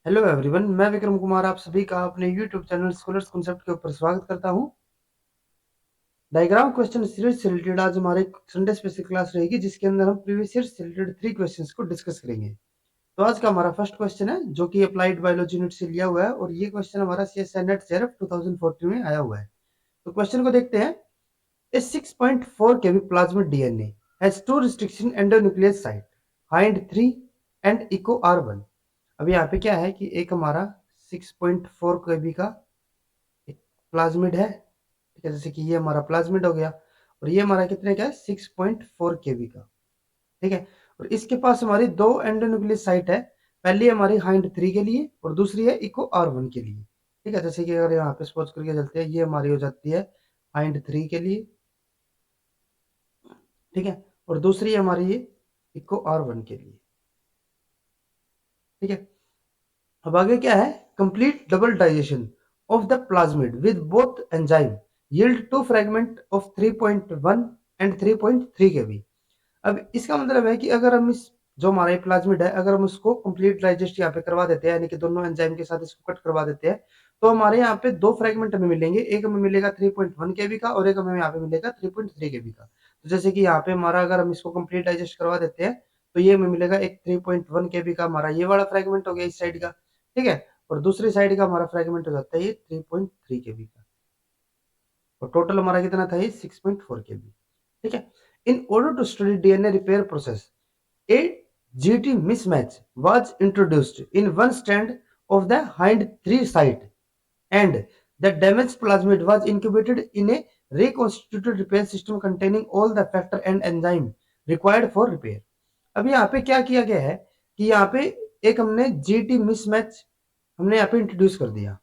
Hello everyone, मैं विक्रम कुमार आप सभी का अपने यूट्यूब चैनल स्कॉलर्स कॉन्सेप्ट के ऊपर स्वागत करता हूं। डायग्राम क्वेश्चन सीरीज से रिलेटेड आज हमारे संडे स्पेशल क्लास रहेगी, जिसके अंदर हम प्रीवियस ईयर से रिलेटेड 3 क्वेश्चंस को डिस्कस करेंगे। तो आज का हमारा फर्स्ट क्वेश्चन है जो कि अप्लाइड बायोलॉजी यूनिट से लिया हुआ है और ये क्वेश्चन हमारा सीएसआई नेट जेआरएफ 2014 में आया हुआ है। तो क्वेश्चन को देखते हैं। ए 6.4 kb plasmid DNA has two restriction endonuclease site, hind 3 and echo R1। अब यहाँ पे क्या है कि एक हमारा 6.4 kb का एक प्लाज्मिड है, ठीक है। जैसे कि ये हमारा प्लाज्मिड हो गया और ये हमारा कितने का है 6.4 kb का, ठीक है। और इसके पास हमारी दो एंडोन्यूक्लियस साइट है, पहली हमारी हाइंड 3 के लिए और दूसरी है इको R1 के लिए, ठीक है। जैसे कि अगर यहाँ पे सपोज करके चलते हैं, ये हमारी हो जाती है हाइंड 3 के लिए, ठीक है, और दूसरी हमारी ये इको R1 के लिए, ठीक है। अब आगे क्या है, complete double digestion of the plasmid with both enzyme yield two fragment of 3.1 and 3.3 kb। अब इसका मतलब है कि अगर हम इस जो हमारा प्लाज्मिड है, अगर हम उसको कंप्लीट डाइजेस्ट यहाँ पे करवा देते हैं, यानी कि दोनों एंजाइम के साथ इसको कट करवा देते हैं, तो हमारे यहाँ पे दो फ्रेगमेंट हमें मिलेंगे। एक हमें मिलेगा 3.1 kb का और एक हमें यहाँ पे मिलेगा 3.3 kb का। तो जैसे कि यहाँ पे हमारा अगर हम इसको कंप्लीट डाइजेस्ट करवा देते हैं, तो ये हमें मिलेगा एक 3.1 kb का हमारा ये वाला फ्रेगमेंट हो गया इस साइड का, ठीक है। और दूसरी साइड का हमारा फ्रेगमेंट हो जाता है ये 3.3 kb का, और टोटल हमारा कितना था ये 6.4 kb, ठीक है। In order to study DNA repair process, a GT mismatch was introduced in one strand of the hind 3 site and the damaged plasmid was incubated in a reconstituted repair system containing all the factor and enzyme required for repair। अब यहाँ पे क्या किया गया है कि यहाँ पे एक हमने GT mismatch हमने यहाँ पे इंट्रोड्यूस कर दिया,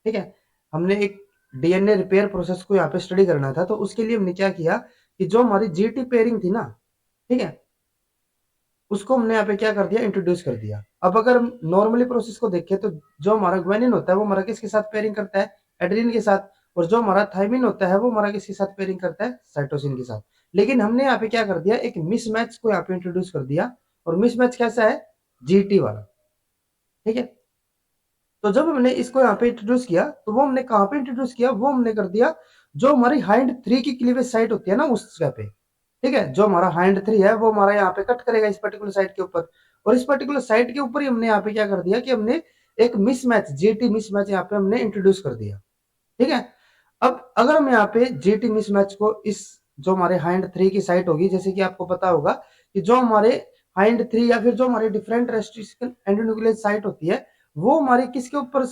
ठीक है। हमने एक डीएनए रिपेयर प्रोसेस को यहाँ पे स्टडी करना था, तो उसके लिए हमने क्या किया कि जो हमारी GT पेयरिंग थी ना, ठीक है, उसको हमने यहाँ पे क्या कर दिया, इंट्रोड्यूस कर दिया। अब अगर हम नॉर्मली प्रोसेस को देखें तो जो हमारा ग्वानिन होता है वो हमारा किसके साथ पेयरिंग करता है, एड्रीन के साथ, और जो हमारा थाइमिन होता है वो हमारा किसके साथ पेयरिंग करता है, साइटोसिन के साथ। लेकिन हमने यहाँ पे क्या कर दिया, एक मिसमैच को यहाँ पे इंट्रोड्यूस कर दिया, और मिसमैच कैसा है, जीटी वाला, ठीक है। तो जब हमने इसको यहाँ पे इंट्रोड्यूस किया, तो वो हमने कहाँ पे इंट्रोड्यूस किया, वो हमने कर दिया जो हमारी हाइंड 3 की क्लीवेज साइट होती है ना, उस जगह पे, ठीक है। जो हमारा हाइंड 3 है वो हमारा यहाँ पे कट करेगा इस पर्टिकुलर साइट के ऊपर, और इस पर्टिकुलर साइट के ऊपर ही हमने यहाँ पे क्या कर दिया कि हमने एक मिसमैच, जीटी मिसमैच यहाँ पे हमने इंट्रोड्यूस कर दिया, ठीक है। अब अगर हम यहाँ पे जीटी मिसमैच को इस जो हमारे हाइंड 3 की साइट होगी, जैसे कि आपको पता होगा कि जो हमारे हाइंड 3 या फिर जो हमारी डिफरेंट रेस्ट्रिक्शन एंडोन्यूक्लियस साइट होती है, वो हमारी किसके ऊपर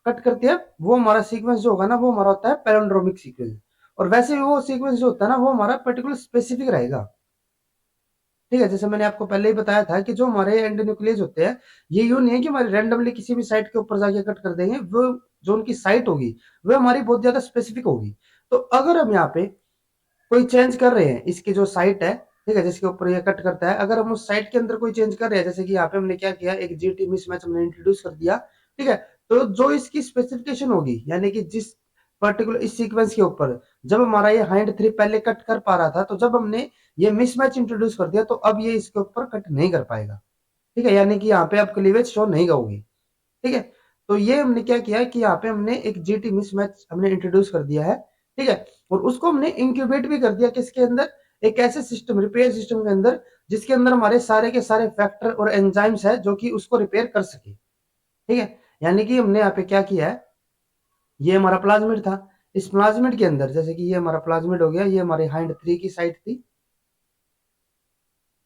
कट करती है, वो हमारा सीक्वेंस जो होगा ना वो हमारा होता है पैलिंड्रोमिक सीक्वेंस। और वैसे भी वो सीक्वेंस जो होता है ना वो हमारा पर्टिकुलर स्पेसिफिक रहेगा, ठीक है। जैसे मैंने आपको पहले ही बताया था कि जो हमारे एंडोन्यूक्लियस होते हैं, ये यूं नहीं है कि हमारे रैंडमली किसी भी साइट के ऊपर जाके कट कर देंगे, वो जो उनकी साइट होगी वो हमारी बहुत ज्यादा स्पेसिफिक होगी। तो अगर हम यहाँ पे कोई चेंज कर रहे हैं, इसकी जो साइट है, ठीक है, जिसके ऊपर ये कट करता है, अगर हम उस साइट के अंदर कोई चेंज कर रहे हैं, जैसे कि यहाँ पे हमने क्या किया, एक जीटी मिसमैच हमने इंट्रोड्यूस कर दिया, ठीक है। तो जो इसकी स्पेसिफिकेशन होगी, यानी कि जिस पर्टिकुलर इस सीक्वेंस के ऊपर जब हमारा ये हाइंड 3 पहले कट कर पा रहा था, तो जब हमने ये मिसमैच इंट्रोड्यूस कर दिया, तो अब ये इसके ऊपर कट नहीं कर पाएगा, ठीक है। यानी कि यहाँ पे अब क्लीवेज शो नहीं होगी, ठीक है। तो ये हमने क्या किया कि यहाँ पे हमने एक जीटी मिसमैच हमने इंट्रोड्यूस कर दिया है, ठीक है। और उसको हमने इंक्यूबेट भी कर दिया किसके अंदर, एक ऐसे सिस्टम, रिपेयर सिस्टम के अंदर, जिसके अंदर हमारे सारे के सारे फैक्टर और एंजाइम्स है जो कि उसको रिपेयर कर सके, ठीक है। यानी कि हमने यहाँ पे क्या किया है, ये हमारा प्लाज्मिड था, इस प्लाज्मिड के अंदर जैसे कि ये हमारा प्लाज्मिड हो गया, ये हमारी हाइंड 3 की साइट थी,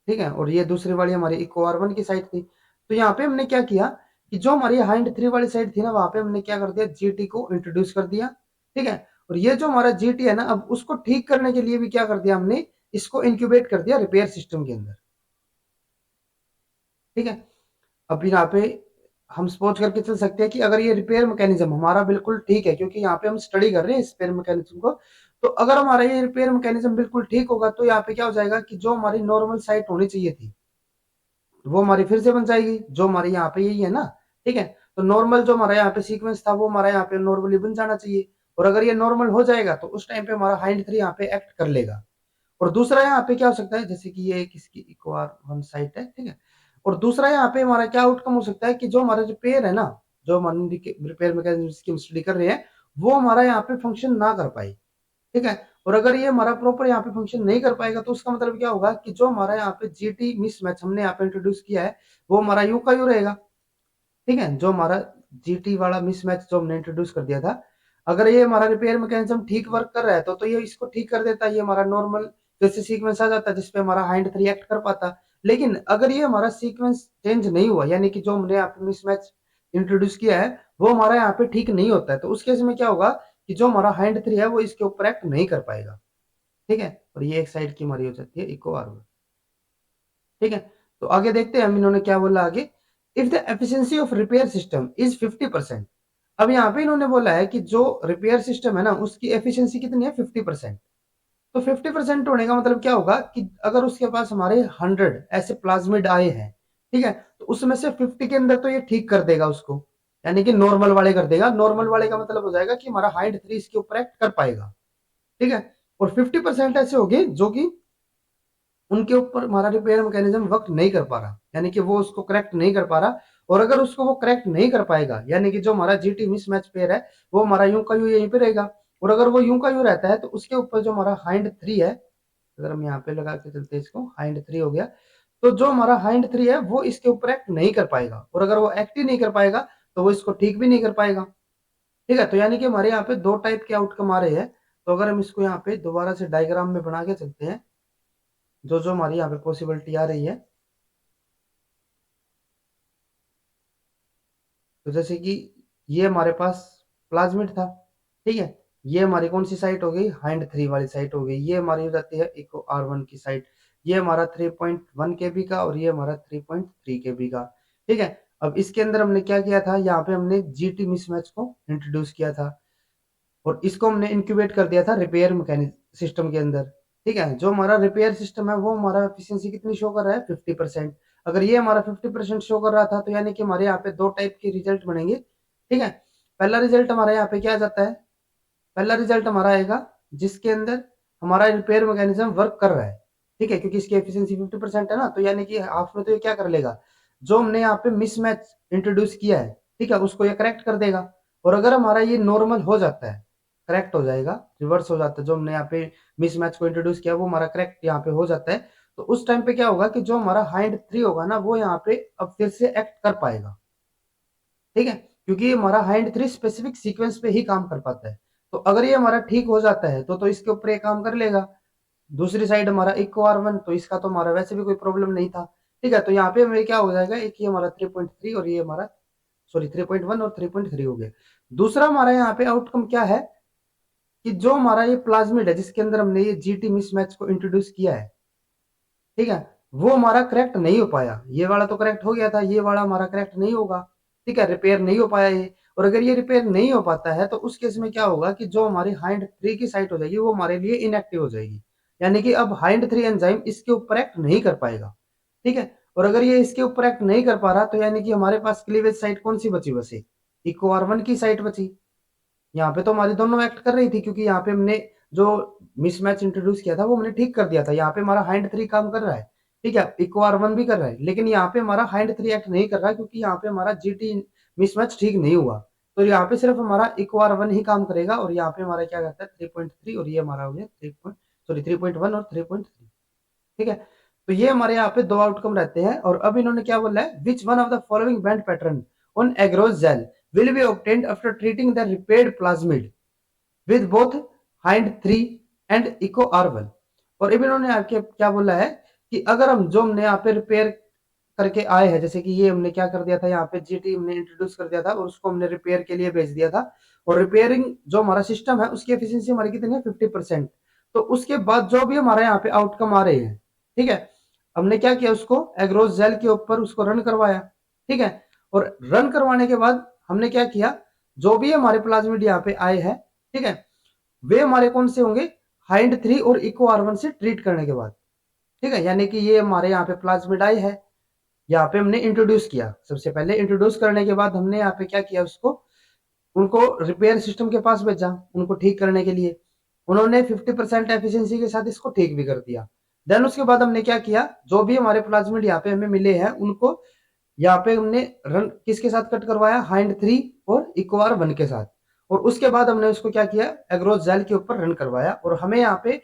ठीक है, और ये दूसरी वाली हमारी इको R1 की साइड थी। तो यहाँ पे हमने क्या किया कि जो हमारी हाइंड 3 वाली साइड थी ना, वहां पे हमने क्या कर दिया, जीटी को इंट्रोड्यूस कर दिया, ठीक है। और ये जो हमारा जीटी है ना, अब उसको ठीक करने के लिए भी क्या कर दिया हमने, इसको इंक्यूबेट कर दिया रिपेयर सिस्टम के अंदर, ठीक है। अब यहाँ पे हम सपोज करके चल सकते हैं कि अगर ये रिपेयर मैकेनिज्म हमारा बिल्कुल ठीक है, क्योंकि यहाँ पे हम स्टडी कर रहे हैं इस रिपेयर मैकेनिज्म को, तो अगर हमारा ये रिपेयर मैकेनिज्म बिल्कुल ठीक होगा, तो यहाँ पे क्या हो जाएगा कि जो हमारी नॉर्मल साइट होनी चाहिए थी वो हमारी फिर से बन जाएगी, जो हमारे यहाँ पे यही है ना, ठीक है। तो नॉर्मल जो हमारा यहाँ पे सीक्वेंस था वो हमारा यहाँ पे नॉर्मली बन जाना चाहिए, और अगर ये नॉर्मल हो जाएगा तो उस टाइम पे हमारा हाइंड 3 यहाँ पे एक्ट कर लेगा। और दूसरा यहाँ पे क्या हो सकता है, जैसे कि ये किसकी इको R1 साइट है, ठीक है। और दूसरा यहाँ पे हमारा क्या आउटकम हो सकता है कि जो हमारा रिपेयर है ना, जो हमारी रिपेयर मैकेनिज्म की स्टडी कर रहे हैं वो हमारा यहाँ पे फंक्शन ना कर पाए, ठीक है। और अगर ये हमारा प्रॉपर यहाँ पे फंक्शन नहीं कर पाएगा तो उसका मतलब क्या होगा कि जो हमारा यहाँ पे जीटी मिसमैच हमने यहाँ पे इंट्रोड्यूस किया है वो हमारा यूं का यूं रहेगा, ठीक है। जो हमारा जीटी वाला मिसमैच जो हमने इंट्रोड्यूस कर दिया था, अगर ये हमारा रिपेयर मैकेनिज्म ठीक वर्क कर रहा है तो ये इसको ठीक कर देता है, ये हमारा नॉर्मल जैसे सीक्वेंस आ जाता है जिसपे हमारा हाइंड थ्री एक्ट कर पाता। लेकिन अगर ये हमारा सीक्वेंस चेंज नहीं हुआ, यानी कि जो हमने यहाँ पे मिसमैच इंट्रोड्यूस किया है वो हमारा यहाँ पे ठीक नहीं होता है, तो उस केस में क्या होगा कि जो हमारा हाइंड थ्री है वो इसके ऊपर एक्ट नहीं कर पाएगा, ठीक है। और ये एक साइड की हमारी हो जाती है इको आर, ठीक है। तो आगे देखते हैं हम इन्होंने क्या बोला आगे। If the efficiency of repair system is 50%, अब यहाँ पे इन्होंने बोला है कि जो रिपेयर सिस्टम है ना उसकी एफिशिएंसी कितनी है 50%। तो 50% होने का मतलब क्या होगा कि अगर उसके पास हमारे 100 ऐसे प्लाज्मिड आए हैं, ठीक है, तो उसमें से 50 के अंदर तो ये ठीक कर देगा उसको, यानी कि नॉर्मल वाले कर देगा। नॉर्मल वाले का मतलब हो जाएगा कि हमारा हाइट 3 इसके ऊपर एक्ट कर पाएगा, ठीक है। और 50% ऐसे होंगे जो कि उनके ऊपर हमारा रिपेयर मैकेनिज्म वर्क नहीं कर पा रहा, यानी कि वो उसको करेक्ट नहीं कर पा रहा। और अगर उसको वो करेक्ट नहीं कर पाएगा, यानी कि जो हमारा जीटी मिसमैच पेयर है वो हमारा यूं का यूं यहीं पे रहेगा। और अगर वो यूं का यूं रहता है तो उसके ऊपर जो हमारा हाइंड थ्री है, अगर हम यहाँ पे लगा के चलते हैं इसको, हाइंड थ्री हो गया, तो जो हमारा हाइंड थ्री है वो इसके ऊपर एक्ट नहीं कर पाएगा। और अगर वो एक्ट ही नहीं कर पाएगा तो वो इसको ठीक भी नहीं कर पाएगा, ठीक है। तो यानी कि हमारे यहाँ पे दो टाइप के आउटकम आ रहे हैं। तो अगर हम इसको यहाँ पे दोबारा से डायग्राम में बना के चलते हैं, जो जो हमारी यहाँ पे पॉसिबिलिटी आ रही है, तो जैसे कि ये हमारे पास प्लाज्मिड था, ठीक है। ये हमारी कौन सी साइट हो गई, हाइंड थ्री वाली साइट हो गई। ये हमारी हो जाती है इको आर वन की साइट। ये हमारा 3.1 केबी का और ये हमारा 3.3 केबी का, ठीक है। अब इसके अंदर हमने क्या किया था, यहाँ पे हमने जीटी मिसमैच को इंट्रोड्यूस किया था और इसको हमने इंक्यूबेट कर दिया था रिपेयर मैकेनिज्म सिस्टम के अंदर, ठीक है। जो हमारा रिपेयर सिस्टम है वो हमारा एफिशिएंसी कितनी शो कर रहा है 50%। अगर ये हमारा 50% शो कर रहा था तो यानी कि हमारे यहाँ पे दो टाइप के रिजल्ट बनेंगे, ठीक है। पहला रिजल्ट हमारा यहाँ पे क्या आ जाता है, पहला रिजल्ट हमारा आएगा जिसके अंदर हमारा रिपेयर मैकेनिज्म वर्क कर रहा है, ठीक है, क्योंकि इसकी एफिशिएंसी 50% है ना, तो यानी कि हाफ में तो ये क्या कर लेगा, जो हमने यहाँ पे मिसमैच इंट्रोड्यूस किया है, ठीक है, उसको ये करेक्ट कर देगा। और अगर हमारा ये नॉर्मल हो जाता है, करेक्ट हो जाएगा, रिवर्स हो जाता है, जो हमने यहाँ पे मिसमैच को इंट्रोड्यूस किया वो हमारा करेक्ट यहाँ पे हो जाता है, तो उस टाइम पे क्या होगा कि जो हमारा हाइंड थ्री होगा ना वो यहाँ पे अब फिर से एक्ट कर पाएगा, ठीक है, क्योंकि हमारा हाइंड थ्री स्पेसिफिक सीक्वेंस पे ही काम कर पाता है। तो अगर ये हमारा ठीक हो जाता है तो इसके ऊपर ये काम कर लेगा। दूसरी साइड हमारा इको आर वन, तो इसका तो हमारा वैसे भी कोई प्रॉब्लम नहीं था, ठीक है। तो यहाँ पे हमें क्या हो जाएगा, एक ये हमारा 3.3 और ये हमारा सॉरी 3.1 और 3.3 हो गया। दूसरा हमारा यहाँ पे आउटकम क्या है कि जो हमारा ये प्लाज्मिड है जिसके अंदर हमने ये जीटी मिसमैच को इंट्रोड्यूस किया है, ठीक है, वो हमारा करेक्ट नहीं हो पाया। ये वाला तो करेक्ट हो गया था, ये वाला हमारा करेक्ट नहीं होगा, ठीक है, रिपेयर नहीं हो पाया ये। और अगर ये रिपेयर नहीं हो पाता है तो उस केस में क्या होगा कि जो हमारी हाइंड थ्री की साइट हो जाएगी वो हमारे लिए इनएक्टिव हो जाएगी, यानी कि अब हाइंड थ्री एंजाइम इसके ऊपर एक्ट नहीं कर पाएगा, ठीक है। और अगर ये इसके ऊपर एक्ट नहीं कर पा रहा तो यानी कि हमारे पास क्लीवेज साइट कौन सी बची, बसी इको आर वन की साइट बची। यहाँ पे तो हमारी दोनों एक्ट कर रही थी क्योंकि यहाँ पे हमने जो मिसमैच इंट्रोड्यूस किया था वो हमने ठीक कर दिया था। यहाँ पे हमारा हाइंड थ्री काम कर रहा है, ठीक है, इको आर वन भी कर रहा है, लेकिन यहाँ पे हमारा हाइंड थ्री एक्ट नहीं कर रहा है क्योंकि यहाँ पे हमारा जीटी मिसमैच ठीक नहीं हुआ। तो यहाँ पे सिर्फ हमारा इको आर वन ही काम करेगा और यहाँ पे हमारा क्या करता है 3.3 और ये हमारा हो गया 3.1 और 3.3, ठीक है। तो ये हमारे यहाँ पे दो आउटकम रहते हैं। और अब इन्होंने क्या बोला है, which one of the following band pattern on agarose gel will be obtained after treating the repaired plasmid with both hind 3 and eco r1। और अब इन्होंने आपके क्या बोला है कि अगर हम जो हमने यहाँ पे रिपेयर करके आए हैं, जैसे कि ये हमने क्या कर दिया था, यहाँ पे जीटी हमने इंट्रोड्यूस कर दिया था और उसको हमने रिपेयर के लिए भेज दिया था। और रिपेयरिंग जो हमारा सिस्टम है उसकी एफिशिएंसी हमारी कितनी है 50%। तो उसके बाद जो भी हमारे यहाँ पे आउटकम आ रहे हैं, ठीक है, हमने क्या किया, उसको एग्रोस जेल के ऊपर उसको रन करवाया, ठीक है। और रन करवाने के बाद हमने क्या किया, जो भी हमारे प्लाज्मिड यहाँ पे आए हैं, ठीक है, वे हमारे कौन से होंगे, हाइंड थ्री और इको आर वन से ट्रीट करने के बाद, ठीक है। यानी कि ये हमारे यहाँ पे प्लाज्मिड आए है, यहाँ पे हमने इंट्रोड्यूस किया, सबसे पहले इंट्रोड्यूस करने के बाद हमने यहाँ पे क्या किया, उसको उनको रिपेयर सिस्टम के पास भेजा उनको ठीक करने के लिए। उन्होंने 50% एफिशिएंसी के साथ इसको ठीक भी कर दिया। देन उसके बाद हमने क्या किया, जो भी हमारे प्लाज्मिड यहाँ पे हमें मिले हैं उनको यहाँ पे हमने रन किसके साथ कट करवाया, हाइंड 3 और इक्वार 1 के साथ, और उसके बाद हमने उसको क्या किया, एग्रोस जेल के ऊपर रन करवाया। और हमें यहाँ पे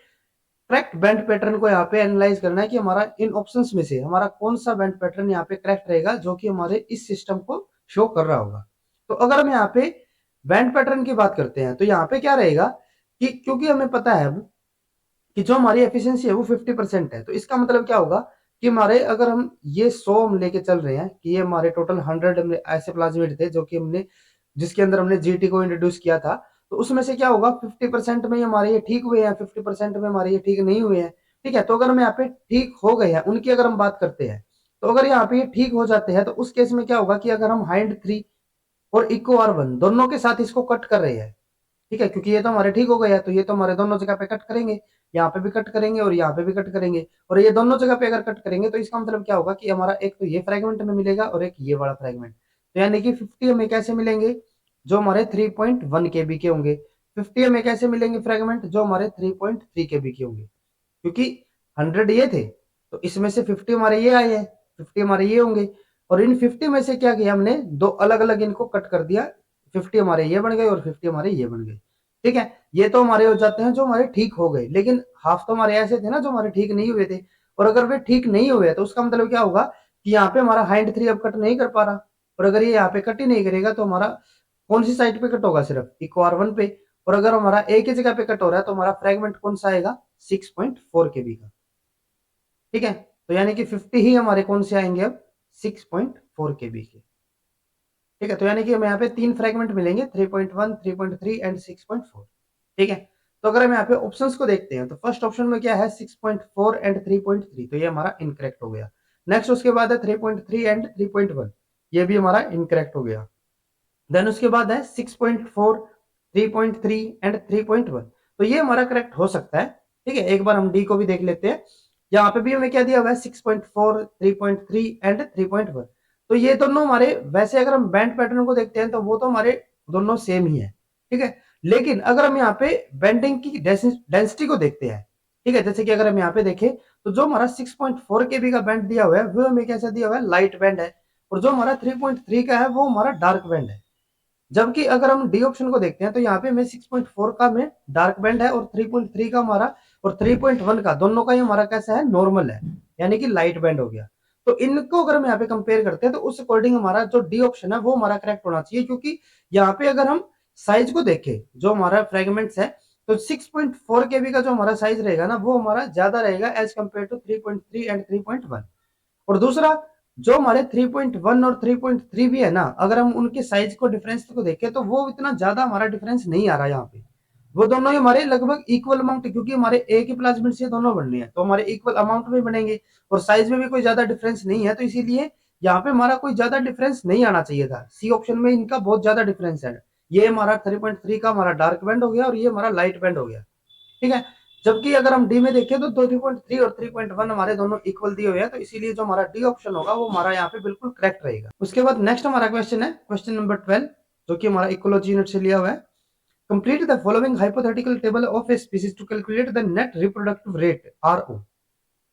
करेक्ट बैंड पैटर्न को यहाँ पे एनालाइज करना है कि हमारा इन ऑप्शंस में से हमारा कौन सा बैंड पैटर्न यहाँ पे करेक्ट रहेगा जो कि हमारे इस सिस्टम को शो कर रहा होगा। तो अगर हम यहाँ पे बैंड पैटर्न की बात करते हैं तो यहाँ पे क्या रहेगा कि क्योंकि हमें पता है अब कि जो हमारी एफिशिएंसी है वो 50% है, तो इसका मतलब क्या होगा कि हमारे अगर हम ये 100 हम लेके चल रहे हैं कि ये हमारे टोटल 100 ऐसे प्लाज्मिड थे जो कि हमने जिसके अंदर हमने जीटी को इंट्रोड्यूस किया था, तो उसमें से क्या होगा 50% में हमारे ये ठीक हुए हैं, 50% में हमारे ये ठीक नहीं हुए हैं। ठीक है, तो अगर हम यहाँ पे ठीक हो गए हैं उनकी अगर हम बात करते हैं, तो अगर यहाँ पे ये ठीक हो जाते हैं तो उस केस में क्या होगा कि अगर हम हाइंड 3 और इको आर 1 दोनों के साथ इसको कट कर रहे हैं, ठीक है, क्योंकि ये तो हमारे ठीक हो गए हैं, तो ये तो हमारे दोनों जगह पे कट करेंगे, यहाँ पे भी कट करेंगे और यहाँ पे भी कट करेंगे, और ये दोनों जगह पे अगर कट करेंगे तो इसका मतलब क्या होगा कि हमारा एक तो ये फ्रेगमेंट में मिलेगा और एक ये वाला फ्रेगमेंट, तो यानी कि 50 हमें कैसे मिलेंगे, जो हमारे 3.1 केबी के होंगे। 50 हमें कैसे मिलेंगे फ्रेगमेंट, जो हमारे 3.3 केबी के होंगे, क्योंकि 100 ये थे तो इसमें से 50 हमारे ये आए हैं, 50 हमारे ये होंगे, और इन 50 में से क्या किया हमने, दो अलग अलग इनको कट कर दिया, 50 हमारे ये बन गए और 50 हमारे ये बन गए। ठीक है, ये तो हमारे हो जाते हैं जो हमारे ठीक हो गए, लेकिन हाफ तो हमारे ऐसे थे ना जो हमारे ठीक नहीं हुए थे, और अगर वे ठीक नहीं हुए तो उसका मतलब क्या होगा कि यहाँ पे हमारा हाइंड 3 अब कट नहीं कर पा रहा, और अगर ये यहाँ पे कट ही नहीं करेगा तो हमारा कौन सी साइड पे कट होगा, सिर्फ इक्वार 1 पे, और अगर हमारा एक ही जगह पे कट हो रहा है तो हमारा फ्रेगमेंट कौन सा आएगा, 6.4 केबी का। ठीक है, तो यानी कि 50 ही हमारे कौन से आएंगे अब, 6.4 केबी के। ठीक है, तो यानी कि हमें यहाँ पे 3 फ्रेगमेंट मिलेंगे, 3.1, 3.3 एंड 6.4। ठीक है, तो अगर हम यहाँ पे ऑप्शंस को देखते हैं तो फर्स्ट ऑप्शन में क्या है, 6.4 एंड 3.3, तो ये हमारा इनकरेक्ट हो गया। नेक्स्ट उसके बाद है 3.3 एंड 3.1, ये भी हमारा इनकरेक्ट हो गया। देन उसके बाद है 6.4, 3.3 एंड 3.1, तो ये हमारा करेक्ट हो सकता है। ठीक है, एक बार हम डी को भी देख लेते हैं, यहाँ पे भी हमें क्या दिया हुआ है, 6.4, 3.3 एंड 3.1, तो ये दोनों हमारे, वैसे अगर हम बैंड पैटर्न को देखते हैं तो वो तो हमारे दोनों सेम ही है। ठीक है, लेकिन अगर हम यहाँ पे बेंडिंग की डेंसिटी को देखते हैं, ठीक है, जैसे कि अगर हम यहाँ पे देखें तो जो हमारा 6.4 केबी का बैंड दिया हुआ है वो हमें कैसा दिया हुआ है, लाइट बैंड है, और जो हमारा 3.3 का है वो हमारा डार्क बैंड है। जबकि अगर हम डी ऑप्शन को देखते हैं तो यहाँ पे हमें 6.4 का में डार्क बैंड है और 3.3 का हमारा और 3.1 का, दोनों का ही हमारा कैसा है, नॉर्मल है, यानी कि लाइट बैंड हो गया। तो इनको अगर हम यहाँ पे कंपेयर करते हैं तो उस अकॉर्डिंग हमारा जो डी ऑप्शन है वो हमारा करेक्ट होना चाहिए, क्योंकि यहाँ पे अगर हम साइज को देखें जो हमारा फ्रेगमेंट्स है, तो 6.4 केबी का जो हमारा साइज रहेगा ना वो हमारा ज्यादा रहेगा एज कम्पेयर टू 3.3 एंड 3.1। और दूसरा, जो हमारे 3.1 और 3.3 भी है ना, अगर हम उनके साइज को डिफरेंस को देखें तो वो इतना ज्यादा हमारा डिफरेंस नहीं आ रहा यहाँ पे, वो दोनों ही हमारे लगभग इक्वल अमाउंट, क्योंकि हमारे एक ही प्लाज्मिड से दोनों बनने हैं तो हमारे इक्वल अमाउंट में बनेंगे, और साइज में भी कोई ज्यादा डिफरेंस नहीं है, तो इसीलिए यहाँ पे हमारा कोई ज्यादा डिफरेंस नहीं आना चाहिए था। सी ऑप्शन में इनका बहुत ज्यादा डिफरेंस है, ये हमारा 3.3 का हमारा डार्क बैंड हो गया और ये हमारा लाइट बैंड हो गया। ठीक है, जबकि अगर हम डी में देखें तो 3.3 और 3.1 हमारे दोनों इक्वल दिए हुए हैं, तो इसीलिए जो हमारा डी ऑप्शन होगा वो हमारा यहाँ पे बिल्कुल करेक्ट रहेगा। उसके बाद नेक्स्ट हमारा क्वेश्चन है क्वेश्चन नंबर 12, जो कि हमारा इकोलॉजी यूनिट से लिया हुआ है। Complete the following hypothetical table of a species to calculate the net reproductive rate RO.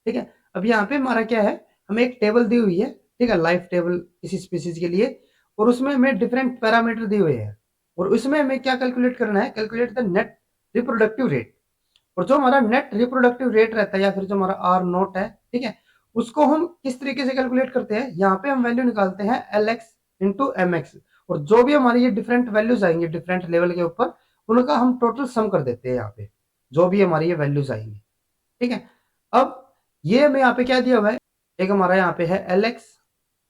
ठीक है, अब यहाँ पे हमारा क्या है, हमें एक टेबल दी हुई है, ठीक है, लाइफ टेबल किसी स्पीसीज के लिए, और उसमें हमें डिफरेंट पैरामीटर दिए हुए हैं, और उसमें हमें क्या कैलकुलेट करना है, calculate the net reproductive rate. और जो हमारा नेट रिप्रोडक्टिव रेट रहता है या फिर जो हमारा आर नोट है, ठीक है, उसको हम किस तरीके से कैलकुलेट करते हैं, यहाँ पे हम वैल्यू निकालते हैं L X into M X, और जो भी हमारी ये डिफरेंट वैल्यूज आएंगे डिफरेंट लेवल के ऊपर, उनका हम टोटल सम कर देते हैं यहाँ पे, जो भी हमारी ये वैल्यूज आएंगी। ठीक है, अब ये हमें यहाँ पे क्या दिया हुआ है, एक हमारा यहाँ पे है एल एक्स,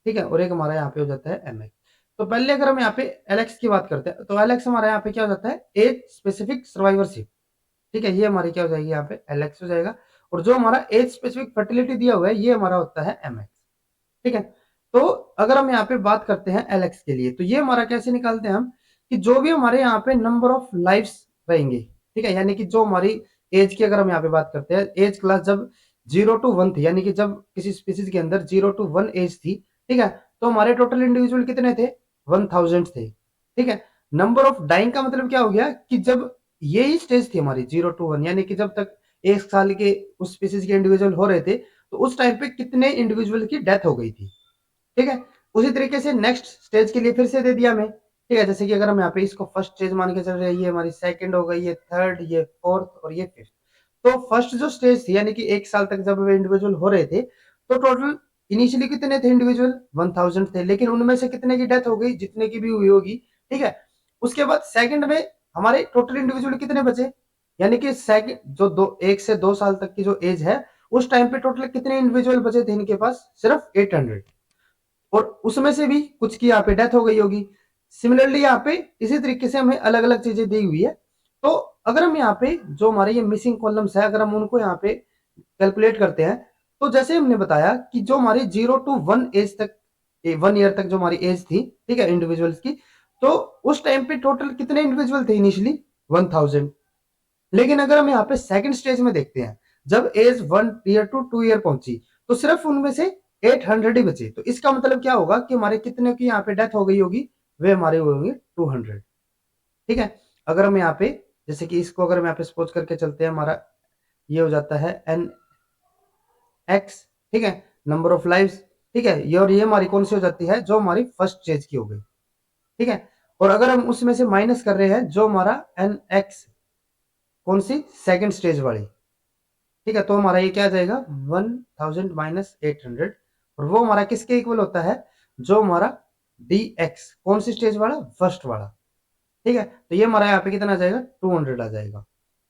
ठीक है, और एक हमारा यहाँ पे हो जाता है एम एक्स। तो पहले अगर हम यहाँ पे एल एक्स की बात करते हैं तो एल एक्स हमारा यहाँ पे क्या हो जाता है, एज स्पेसिफिक सर्वाइवरशिप। ठीक है, ये हमारी क्या हो जाएगी यहाँ पे एल एक्स हो जाएगा, और जो हमारा एज स्पेसिफिक फर्टिलिटी दिया हुआ है ये हमारा होता है एम एक्स। ठीक है, तो अगर हम यहाँ पे बात करते हैं एल एक्स के लिए तो ये हमारा कैसे निकालते हैं हम, कि जो भी हमारे यहाँ पे नंबर ऑफ लाइफ्स रहेंगे, ठीक है, यानी कि जो हमारी एज की अगर हम यहाँ पे बात करते हैं, एज क्लास जब 0 to 1 थी, यानी कि जब किसी स्पीसीज के अंदर 0 to 1 एज थी, ठीक है, तो हमारे टोटल इंडिविजुअल कितने थे, 1000 थे। ठीक है, नंबर ऑफ डाइंग का मतलब क्या हो गया कि जब ये ही स्टेज थी हमारी 0 to 1, यानी कि जब तक 1 साल के उस स्पीसीज के इंडिविजुअल हो रहे थे, तो उस टाइम पे कितने इंडिविजुअल की डेथ हो गई थी। ठीक है, उसी तरीके से नेक्स्ट स्टेज के लिए फिर से दे दिया हमें, ठीक है। जैसे कि अगर हम यहाँ पे इसको फर्स्ट स्टेज मान के चल रहे हैं, ये हमारी सेकंड हो गई, ये थर्ड, ये फोर्थ और ये फिफ्थ। तो फर्स्ट जो स्टेज थी यानी कि 1 साल तक जब वे इंडिविजुअल हो रहे थे, तो टोटल इनिशियली कितने थे इंडिविजुअल, 1000 थे, लेकिन उनमें से कितने की डेथ हो गई, जितने की भी हुई होगी, ठीक है। उसके बाद सेकंड में हमारे टोटल इंडिविजुअल कितने बचे, यानी कि सेकंड जो 1 से 2 साल तक की जो एज है, उस टाइम पे टोटल कितने इंडिविजुअल बचे थे इनके पास, सिर्फ 800, और उसमें से भी कुछ की यहाँ पे डेथ हो गई होगी। सिमिलरली यहाँ पे इसी तरीके से हमें अलग अलग चीजें दी हुई है। तो अगर हम यहाँ पे जो हमारे ये मिसिंग कॉलम्स है, अगर हम उनको यहाँ पे कैलकुलेट करते हैं, तो जैसे हमने बताया कि जो हमारी 0 to 1 एज तक, 1 ईयर तक जो हमारी एज थी, ठीक है, इंडिविजुअल्स की, तो उस टाइम पे टोटल कितने इंडिविजुअल थे इनिशियली, 1000। लेकिन अगर हम यहाँ पे सेकंड स्टेज में देखते हैं, जब एज 1 ईयर to 2 ईयर पहुंची, तो सिर्फ उनमें से 800 ही बचे। तो इसका मतलब क्या होगा कि हमारे कितने की यहाँ पे डेथ हो गई होगी, वे हमारे हुए होंगे 200, ठीक है। अगर हम यहाँ पे जैसे कि इसको अगर हम यहाँ पे सपोज करके चलते हैं, हमारा ये हो जाता है एन एक्स, ठीक है, नंबर ऑफ लाइव्स, ठीक है, ये और ये हमारी कौन सी हो जाती है, जो हमारी फर्स्ट स्टेज की हो गई, ठीक है। और अगर हम उसमें से माइनस कर रहे हैं जो हमारा एन एक्स, कौन सी, सेकंड स्टेज वाली, ठीक है, तो हमारा ये क्या आ जाएगा, 1000 - 800, और वो हमारा किसके इक्वल होता है, जो हमारा डी एक्स, कौन सी स्टेज वाला, फर्स्ट वाला, ठीक है। तो ये हमारा यहाँ पे कितना आ जाएगा, 200 आ जाएगा।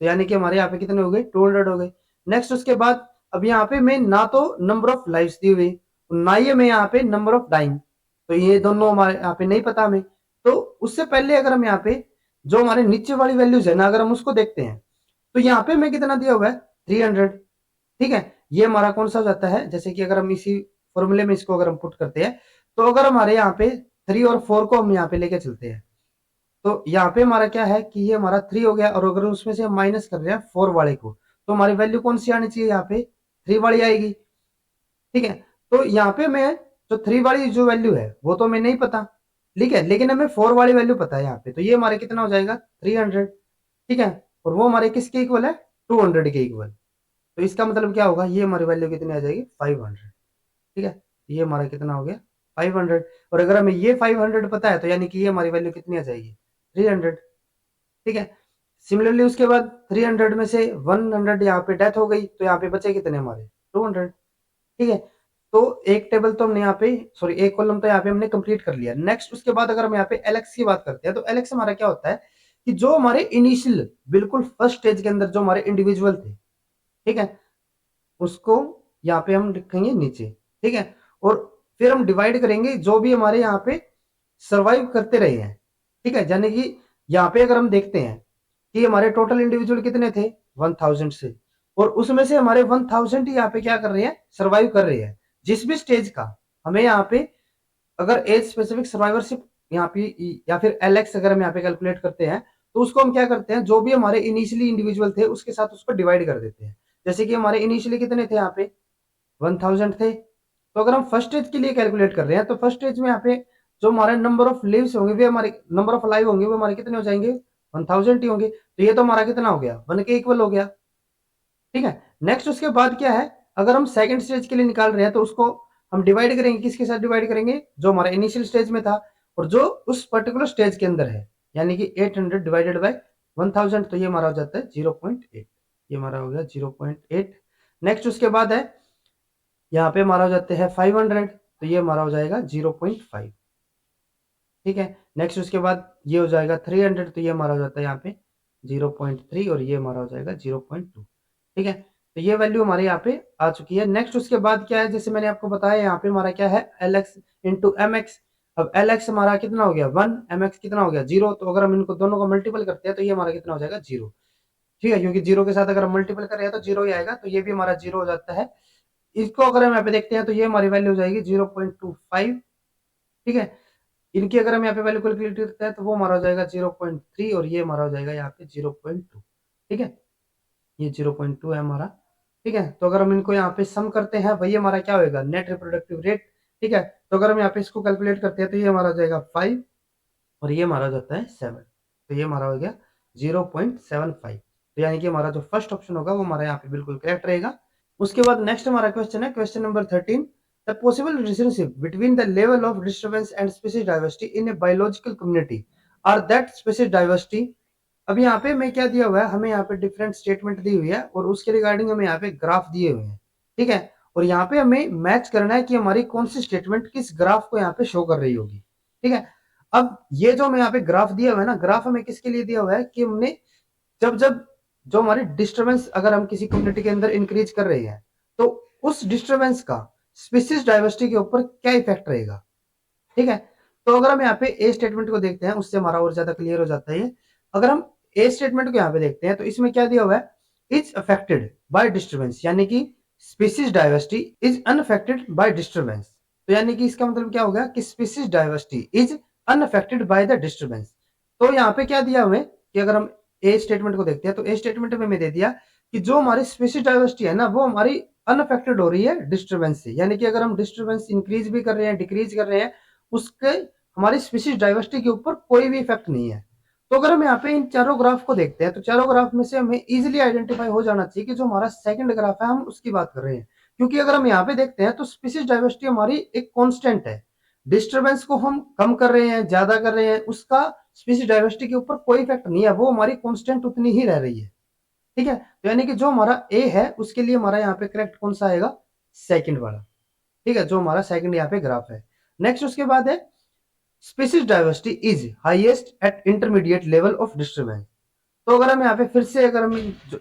तो यानी कि हमारे यहाँ पे कितने हो गए, 200 हो गए। नेक्स्ट उसके बाद अब यहाँ पे मैं ना तो नंबर ऑफ लाइफ्स दी हुई, ना ही मैं यहाँ पे नंबर ऑफ डाइंग, तो ये दोनों हमारे यहाँ पे नहीं पता हमें। तो उससे पहले अगर हम यहाँ पे जो हमारे नीचे वाली वैल्यूज है ना, अगर हम उसको देखते हैं, तो यहाँ पे मैं कितना दिया हुआ है, 300, ठीक है। ये हमारा कौन सा हो जाता है, जैसे कि अगर हम इसी फॉर्मूले में इसको अगर हम पुट करते हैं, तो अगर हमारे यहाँ पे 3 और 4 को हम यहाँ पे लेके चलते हैं, तो यहाँ पे हमारा क्या है कि ये हमारा 3 हो गया, और अगर उसमें से हम माइनस कर रहे हैं 4 वाले को, तो हमारी वैल्यू कौन सी आनी चाहिए, यहाँ पे 3 वाली आएगी, ठीक है। तो यहाँ पे मैं जो 3 वाली जो वैल्यू है वो तो हमें नहीं पता, ठीक है, लेकिन हमें 4 वाली वैल्यू पता है यहाँ पे, तो ये हमारे कितना हो जाएगा, 300, ठीक है। और वो हमारे किसके इक्वल है, 200 के इक्वल। तो इसका मतलब क्या होगा, ये हमारी वैल्यू कितनी आ जाएगी, 500, ठीक है। ये हमारा कितना हो गया, 500। और अगर हमें ये 500 पता है, तो यानी कि ये हमारी वैल्यू कितनी आ जाएगी, 300, ठीक है। सिमिलरली उसके बाद 300 में से 100 यहाँ पे डेथ हो गई, तो यहाँ पे बचे कितने हमारे, 200, ठीक है। तो एक टेबल तो हमने यहाँ पे, सॉरी, एक कॉलम तो यहाँ पे हमने कंप्लीट कर लिया। नेक्स्ट उसके बाद अगर हम यहाँ पे एलेक्स की बात करते हैं, तो एलेक्स हमारा क्या होता है कि जो हमारे इनिशियल बिल्कुल फर्स्ट स्टेज के अंदर जो हमारे इंडिविजुअल थे, ठीक है, उसको यहाँ पे हम लिखेंगे नीचे, ठीक है। और फिर हम डिवाइड करेंगे जो भी हमारे यहाँ पे सर्वाइव करते रहे हैं, ठीक है। यानी कि यहाँ पे अगर हम देखते हैं कि हमारे टोटल इंडिविजुअल कितने थे, 1000 से, और उसमें से हमारे 1000 ही यहाँ पे क्या कर रहे हैं, सर्वाइव कर रहे हैं, जिस भी स्टेज का। हमें यहाँ पे अगर एज स्पेसिफिक सर्वाइवरशिप यहाँ पे, या फिर एलएक्स अगर हम यहाँ पे कैलकुलेट करते हैं, तो उसको हम क्या करते हैं, जो भी हमारे इनिशियली इंडिविजुअल थे उसके साथ उसको डिवाइड कर देते हैं। जैसे कि हमारे इनिशियली कितने थे यहाँ पे, 1000 थे, तो अगर हम फर्स्ट स्टेज के लिए कैलकुलेट कर रहे हैं, तो फर्स्ट स्टेज में यहाँ पे जो हमारे नंबर ऑफ लिव्स होंगे, वे हमारे नंबर ऑफ लाइव होंगे, वो हमारे कितने हो जाएंगे, 1000 ही होंगे। तो ये तो हमारा कितना हो गया, 1 के इक्वल हो गया, ठीक है। नेक्स्ट उसके बाद क्या है, अगर हम सेकंड स्टेज के लिए निकाल रहे हैं, तो उसको हम डिवाइड करेंगे, किसके साथ डिवाइड करेंगे, जो हमारा इनिशियल स्टेज में था और जो उस पर्टिकुलर स्टेज के अंदर है, यानी कि 800 डिवाइडेड बाय 1000, तो ये हमारा हो जाता है 0.8, ये हमारा हो गया 0.8। नेक्स्ट उसके बाद है यहाँ पे हमारा हो जाते हैं 500, तो ये हमारा हो जाएगा 0.5, ठीक है। नेक्स्ट उसके बाद ये हो जाएगा 300, तो ये हमारा हो जाता है यहाँ पे 0.3, और ये हमारा हो जाएगा 0.2, ठीक है। तो ये वैल्यू हमारे यहाँ पे आ चुकी है। नेक्स्ट उसके बाद क्या है, जैसे मैंने आपको बताया, यहाँ पे हमारा क्या है, L X into M X. अब एल एक्स हमारा कितना हो गया 1, एम एक्स कितना हो गया 0, तो अगर हम इनको दोनों को मल्टीपल करते हैं, तो ये हमारा कितना हो जाएगा 0, ठीक है, क्योंकि 0 के साथ अगर हम मल्टीपल कर रहे हैं तो 0 ही आएगा, तो ये भी हमारा 0 हो जाता है। इसको अगर हम यहाँ पे देखते हैं, तो ये हमारी वैल्यू हो जाएगी 0.25, ठीक है। इनकी अगर हम यहाँ पे वैल्यू कैलकुलेट करते हैं, तो वो हमारा हो जाएगा 0.3, और ये हमारा हो जाएगा यहाँ पे 0.2, ठीक है, ये 0.2 है हमारा, ठीक है। तो अगर हम इनको यहाँ पे सम करते हैं, वही हमारा क्या होगा, नेट रिप्रोडक्टिव रेट, ठीक है। तो अगर हम यहाँ पे इसको कैलकुलेट करते हैं, तो ये हमारा हो जाएगा 5, और ये हमारा हो जाता है 7, तो ये हमारा हो गया 0.75। तो यानी कि हमारा जो फर्स्ट ऑप्शन होगा वो हमारा यहाँ पे बिल्कुल करेक्ट रहेगा। उसके बाद नेक्स्ट हमारा क्वेश्चन है, question number 13, the possible relationship between the level of disturbance and species diversity in a biological community are that species diversity. अब यहाँ पे मैं क्या दिया हुआ है, हमें यहाँ पे डिफरेंट स्टेटमेंट दी हुई है और उसके रिगार्डिंग हमें यहाँ पे ग्राफ दिए हुए हैं, ठीक है। और यहाँ पे हमें मैच करना है कि हमारी कौन सी स्टेटमेंट किस ग्राफ को यहाँ पे शो कर रही होगी, ठीक है। अब ये जो हमें यहाँ पे ग्राफ दिया हुआ है ना, ग्राफ हमें किसके लिए दिया हुआ है कि हमने जब जब जो हमारी डिस्टर्बेंस अगर हम किसी कम्युनिटी के अंदर इंक्रीज कर रहे हैं तो उस डिस्टर्बेंस का स्पीसीज डाइवर्सिटी के ऊपर क्या इफेक्ट रहेगा, ठीक है। तो अगर हम यहाँ पे ए स्टेटमेंट को देखते हैं, उससे हमारा और ज्यादा क्लियर हो जाता है। अगर हम ए स्टेटमेंट को यहाँ पे देखते हैं तो इसमें क्या दिया हुआ है, इज अफेक्टेड बाय डिस्टर्बेंस, यानी कि species diversity is unaffected bye disturbance. तो यानी कि इसका मतलब क्या होगा कि species diversity is unaffected by the disturbance. तो यहाँ पे क्या दिया हमें कि अगर हम ए स्टेटमेंट को देखते हैं तो ए स्टेटमेंट में हमें दे दिया कि जो हमारी स्पीसीज डाइवर्सिटी है ना वो हमारी अनअफेक्टेड हो रही है डिस्टर्बेंस से, यानी कि अगर हम डिस्टर्बेंस इंक्रीज भी कर रहे हैं डिक्रीज कर रहे हैं उसके हमारी स्पीशीज डाइवर्सिटी के ऊपर कोई भी इफेक्ट नहीं है। तो अगर हम यहाँ पे इन चारों ग्राफ को देखते हैं तो चारों ग्राफ में से हमें इजीली आइडेंटिफाई हो जाना चाहिए कि जो हमारा सेकंड ग्राफ है हम उसकी बात कर रहे हैं, क्योंकि अगर हम यहाँ पे देखते हैं तो स्पीशीज डाइवर्सिटी हमारी एक कांस्टेंट है। डिस्टर्बेंस को हम कम कर रहे हैं ज्यादा कर रहे हैं उसका स्पीशीज डाइवर्सिटी के ऊपर कोई इफेक्ट नहीं है, वो हमारी कांस्टेंट उतनी ही रह रही है, ठीक है। तो यानी कि जो हमारा ए है उसके लिए हमारा यहाँ पे करेक्ट कौन सा आएगा, सेकंड वाला, ठीक है, जो हमारा सेकंड यहाँ पे ग्राफ है। नेक्स्ट उसके बाद है species diversity is highest eight intermediate level of disturbance. तो अगर हम यहाँ पे फिर से अगर हम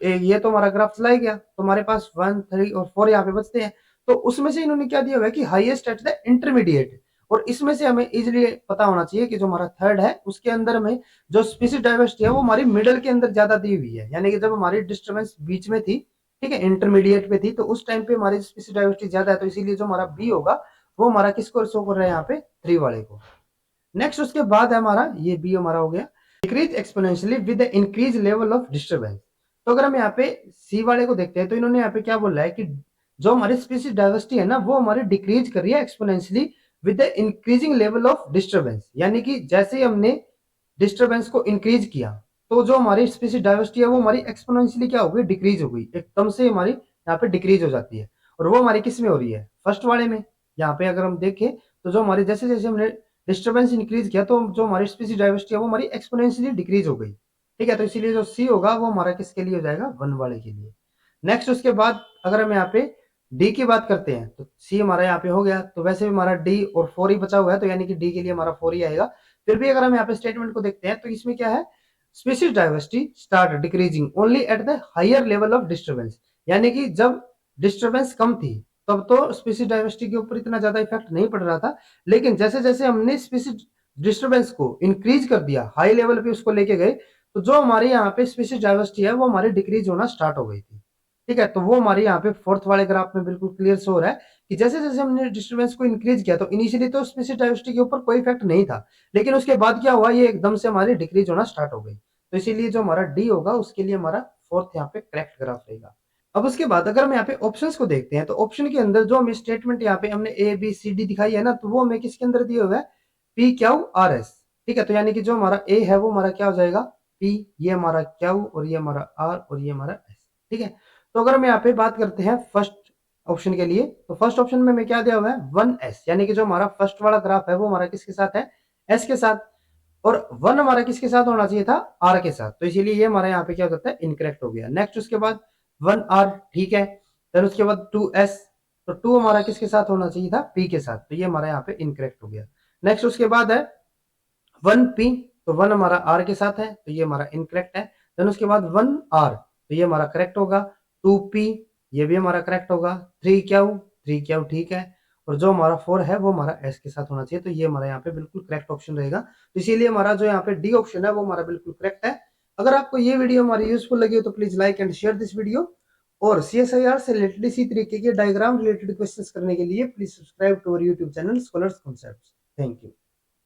ये तो हमारा ग्राफ चला गया तो हमारे पास 1 3 और 4 यहाँ पे बचते हैं। तो उसमें से इन्होंने क्या दिया हुआ है कि हाईएस्ट एट द इंटरमीडिएट, और इसमें से हमें इजीली पता होना चाहिए कि जो हमारा थर्ड है उसके अंदर में जो स्पीसीज डाइवर्सिटी है वो हमारी मिडल के अंदर ज्यादा दी हुई है, यानी कि जब हमारी डिस्टर्बेंस बीच में थी, ठीक है, इंटरमीडिएट पे थी, तो उस टाइम पे हमारी स्पीसीज डाइवर्सिटी ज्यादा है, तो इसीलिए जो हमारा बी होगा वो हमारा किसको शो कर रहा है यहाँ पे 3 वाले को। नेक्स्ट उसके बाद है हमारा ये बी हमारा हो गया decrease exponentially with the increase level of disturbance. तो अगर हम यहाँ पे सी वाले को देखते हैं तो इन्होंने यहाँ पे क्या बोला है कि जो हमारी स्पीसीज डाइवर्सिटी है ना वो हमारी डिक्रीज कर रही है exponentially with the increasing level of disturbance, यानी कि जैसे ही हमने डिस्टर्बेंस को इंक्रीज किया तो जो हमारी स्पीसीज डाइवर्सिटी है वो हमारी एक्सपोनेंशियली क्या हो गई, डिक्रीज हो गई, एकदम से हमारी यहाँ पे डिक्रीज हो जाती है। और वो हमारी किस में हो रही है, फर्स्ट वाले में। यहाँ पे अगर हम देखें तो जो हमारी जैसे जैसे हमने डिस्टर्बेंस इंक्रीज किया तो जो हमारी स्पीसीज डाइवर्सिटी है वो हमारी एक्सपोनेंशियली डिक्रीज हो गई, ठीक है। तो इसीलिए जो सी होगा वो हमारा किसके लिए हो जाएगा, 1 वाले के लिए। नेक्स्ट उसके बाद अगर हम यहाँ पे डी की बात करते हैं तो सी हमारा यहाँ पे हो गया, तो वैसे भी हमारा डी और 4 ही बचा हुआ है, तो यानी कि डी के लिए हमारा 4 ही आएगा। फिर भी अगर हम यहाँ पे स्टेटमेंट को देखते हैं तो इसमें क्या है, species diversity start decreasing only at the higher level of disturbance, यानी कि जब डिस्टर्बेंस कम थी तब तो स्पीसीज डाइवर्सिटी के ऊपर इतना ज्यादा इफेक्ट नहीं पड़ रहा था, लेकिन जैसे जैसे हमने स्पीसीज डिस्टर्बेंस को इंक्रीज कर दिया, हाई लेवल पे उसको लेके गए, तो जो हमारे यहाँ पे स्पीसीज डाइवर्सिटी है वो हमारी डिक्रीज होना स्टार्ट हो गई थी, ठीक है। तो वो हमारे यहाँ पे फोर्थ वाले ग्राफ में बिल्कुल क्लियर शो हो रहा है कि जैसे जैसे हमने डिस्टर्बेंस को इंक्रीज किया तो इनिशियली तो स्पीसीज डाइवर्सिटी के ऊपर कोई इफेक्ट नहीं था, लेकिन उसके बाद क्या हुआ, ये एकदम से हमारी डिक्रीज होना स्टार्ट हो गई। तो इसीलिए जो हमारा डी होगा उसके लिए हमारा फोर्थ यहाँ पे करेक्ट ग्राफ रहेगा। अब उसके बाद अगर हम यहाँ पे ऑप्शंस को देखते हैं तो ऑप्शन के अंदर जो हमें स्टेटमेंट यहाँ पे हमने ए बी सी डी दिखाई है ना, तो वो हमें किसके अंदर दिया हुआ है, पी क्यू आर एस, ठीक है। तो यानी कि जो हमारा ए है वो हमारा क्या हो जाएगा, पी, ये हमारा क्यू और ये हमारा आर और ये हमारा एस, ठीक है। तो अगर हम यहाँ पे बात करते हैं फर्स्ट ऑप्शन के लिए तो फर्स्ट ऑप्शन में हमें क्या दिया हुआ है, 1s, यानी कि जो हमारा फर्स्ट वाला ग्राफ है वो हमारा किसके साथ है, एस के साथ, और 1 हमारा किसके साथ होना चाहिए था, आर के साथ, तो इसीलिए ये हमारा यहाँ पे क्या हो जाता है, इनकरेक्ट हो गया। नेक्स्ट उसके बाद 1r, ठीक है। देन उसके बाद 2s, तो 2 हमारा किसके साथ होना चाहिए था, p के साथ, तो ये हमारा यहाँ पे इनकरेक्ट हो गया। नेक्स्ट उसके बाद है 1p, तो 1 हमारा r के साथ है तो ये हमारा इनकरेक्ट है। देन उसके बाद 1r, तो ये हमारा करेक्ट होगा। 2p, ये भी हमारा करेक्ट होगा। 3q, ठीक है। और जो हमारा 4 है वो हमारा s के साथ होना चाहिए, तो ये हमारा यहाँ पे बिल्कुल करेक्ट ऑप्शन रहेगा। तो इसीलिए हमारा जो यहाँ पे डी ऑप्शन है वो हमारा बिल्कुल करेक्ट है। अगर आपको ये वीडियो हमारी यूजफुल लगी हो तो please like and share this video, और CSIR से रिलेटेड इसी तरीके के डायग्राम रिलेटेड क्वेश्चंस करने के लिए please subscribe to our YouTube channel Scholars Concepts. Thank you.